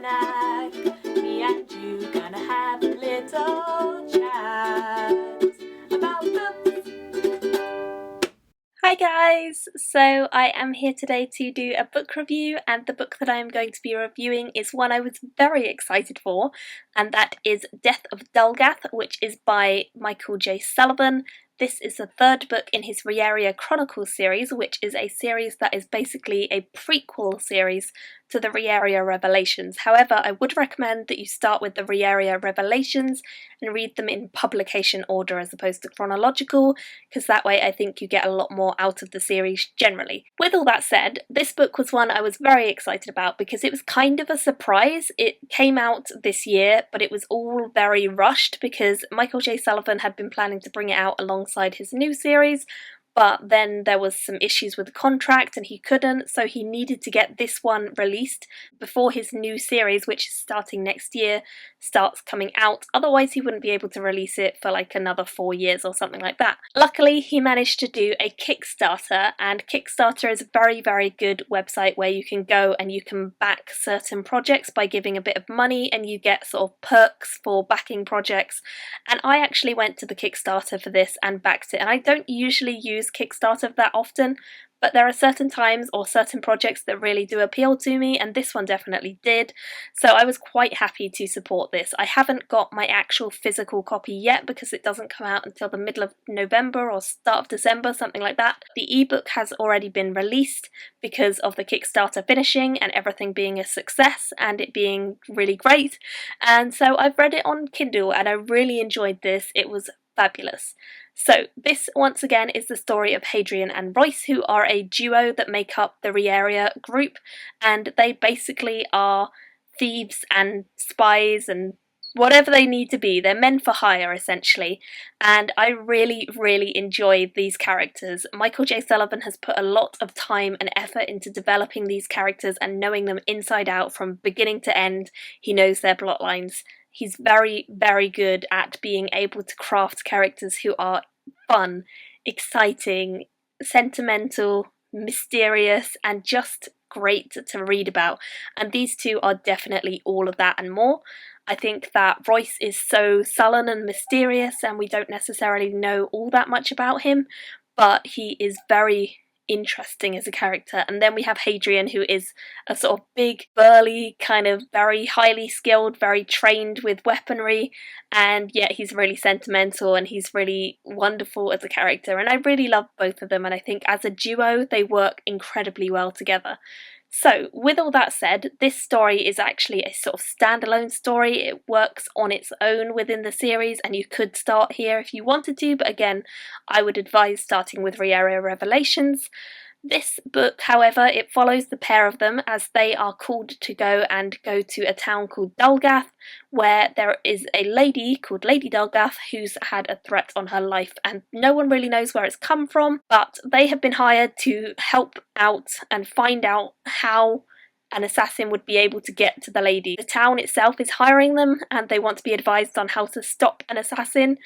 snack. Me and you gonna have a little chat about books. Hi guys! So I am here today to do a book review, and the book that I am going to be reviewing is one I was very excited for, and that is Death of Dulgath, which is by Michael J. Sullivan. This is the third book in his Riyria Chronicles series, which is a series that is basically a prequel series to the Riyria Revelations. However, I would recommend that you start with the Riyria Revelations and read them in publication order as opposed to chronological, because that way I think you get a lot more out of the series generally. With all that said, this book was one I was very excited about because it was kind of a surprise. It came out this year, but it was all very rushed because Michael J. Sullivan had been planning to bring it out alongside his new series, but then there was some issues with the contract and he couldn't, so he needed to get this one released before his new series, which is starting next year, starts coming out. Otherwise he wouldn't be able to release it for like another 4 years or something like that. Luckily he managed to do a Kickstarter, and Kickstarter is a very, very good website where you can go and you can back certain projects by giving a bit of money, and you get sort of perks for backing projects. And I actually went to the Kickstarter for this and backed it, and I don't usually use Kickstarter that often, but there are certain times or certain projects that really do appeal to me, and this one definitely did, so I was quite happy to support this. I haven't got my actual physical copy yet because it doesn't come out until the middle of November or start of December, something like that. The ebook has already been released because of the Kickstarter finishing and everything being a success and it being really great, and so I've read it on Kindle and I really enjoyed this. It was fabulous. So this once again is the story of Hadrian and Royce, who are a duo that make up the Riyria group, and they basically are thieves and spies and whatever they need to be. They're men for hire essentially, and I really, really enjoy these characters. Michael J. Sullivan has put a lot of time and effort into developing these characters and knowing them inside out from beginning to end. He knows their plot lines. He's very, very good at being able to craft characters who are fun, exciting, sentimental, mysterious, and just great to read about. And these two are definitely all of that and more. I think that Royce is so sullen and mysterious, and we don't necessarily know all that much about him, but he is very interesting as a character. And then we have Hadrian, who is a sort of big, burly, kind of very highly skilled, very trained with weaponry, and yet he's really sentimental and he's really wonderful as a character, and I really love both of them, and I think as a duo they work incredibly well together. So, with all that said, this story is actually a sort of standalone story. It works on its own within the series, and you could start here if you wanted to, but again, I would advise starting with Riyria Revelations. This book, however, it follows the pair of them as they are called to go to a town called Dulgath, where there is a lady called Lady Dulgath who's had a threat on her life, and no one really knows where it's come from, but they have been hired to help out and find out how an assassin would be able to get to the lady. The town itself is hiring them, and they want to be advised on how to stop an assassin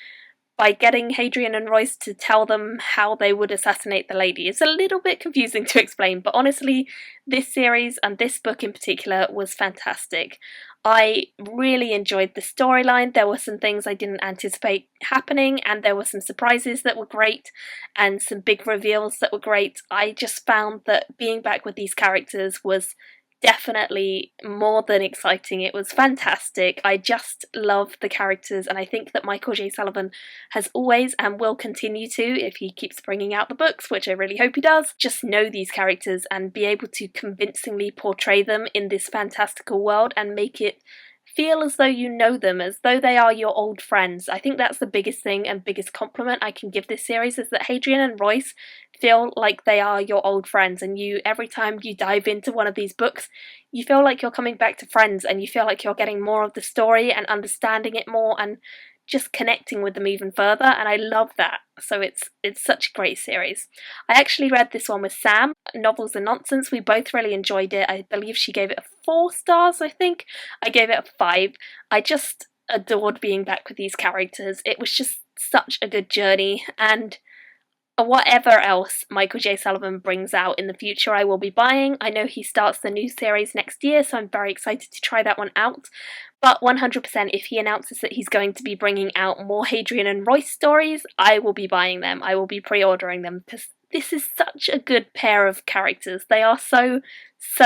by getting Hadrian and Royce to tell them how they would assassinate the lady. It's a little bit confusing to explain, but honestly, this series and this book in particular was fantastic. I really enjoyed the storyline. There were some things I didn't anticipate happening, and there were some surprises that were great, and some big reveals that were great. I just found that being back with these characters was definitely more than exciting. It was fantastic. I just love the characters, and I think that Michael J. Sullivan has always and will continue to, if he keeps bringing out the books, which I really hope he does, just know these characters and be able to convincingly portray them in this fantastical world and make it feel as though you know them, as though they are your old friends. I think that's the biggest thing and biggest compliment I can give this series, is that Hadrian and Royce feel like they are your old friends, and you, every time you dive into one of these books, you feel like you're coming back to friends, and you feel like you're getting more of the story and understanding it more and just connecting with them even further, and I love that. So it's such a great series. I actually read this one with Sam, Novels and Nonsense. We both really enjoyed it. I believe she gave it a 4 stars, I think. I gave it a 5. I just adored being back with these characters. It was just such a good journey, and whatever else Michael J. Sullivan brings out in the future, I will be buying. I know he starts the new series next year, so I'm very excited to try that one out. But 100%, if he announces that he's going to be bringing out more Hadrian and Royce stories, I will be buying them. I will be pre-ordering them, because this is such a good pair of characters. They are so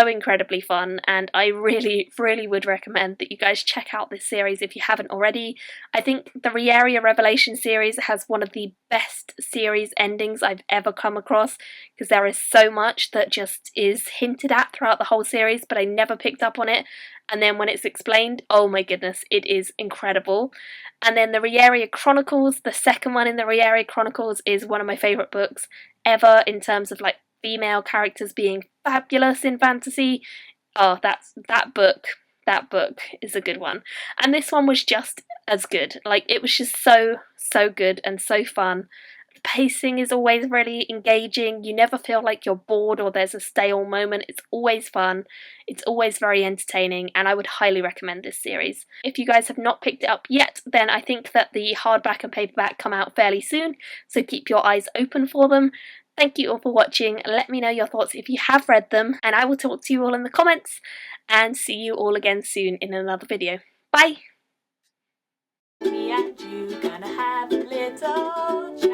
incredibly fun, and I really would recommend that you guys check out this series if you haven't already. I think the Riyria Revelation series has one of the best series endings I've ever come across, because there is so much that just is hinted at throughout the whole series, but I never picked up on it. And then when it's explained, oh my goodness, it is incredible. And then the Riyria Chronicles, the second one in the Riyria Chronicles, is one of my favourite books ever in terms of like female characters being fabulous in fantasy. Oh, that book is a good one. And this one was just as good. Like, it was just so good and so fun. The pacing is always really engaging. You never feel like you're bored or there's a stale moment. It's always fun. It's always very entertaining, and I would highly recommend this series. If you guys have not picked it up yet, then I think that the hardback and paperback come out fairly soon, so keep your eyes open for them. Thank you all for watching. Let me know your thoughts if you have read them, and I will talk to you all in the comments, and see you all again soon in another video. Bye! Me and you gonna have a little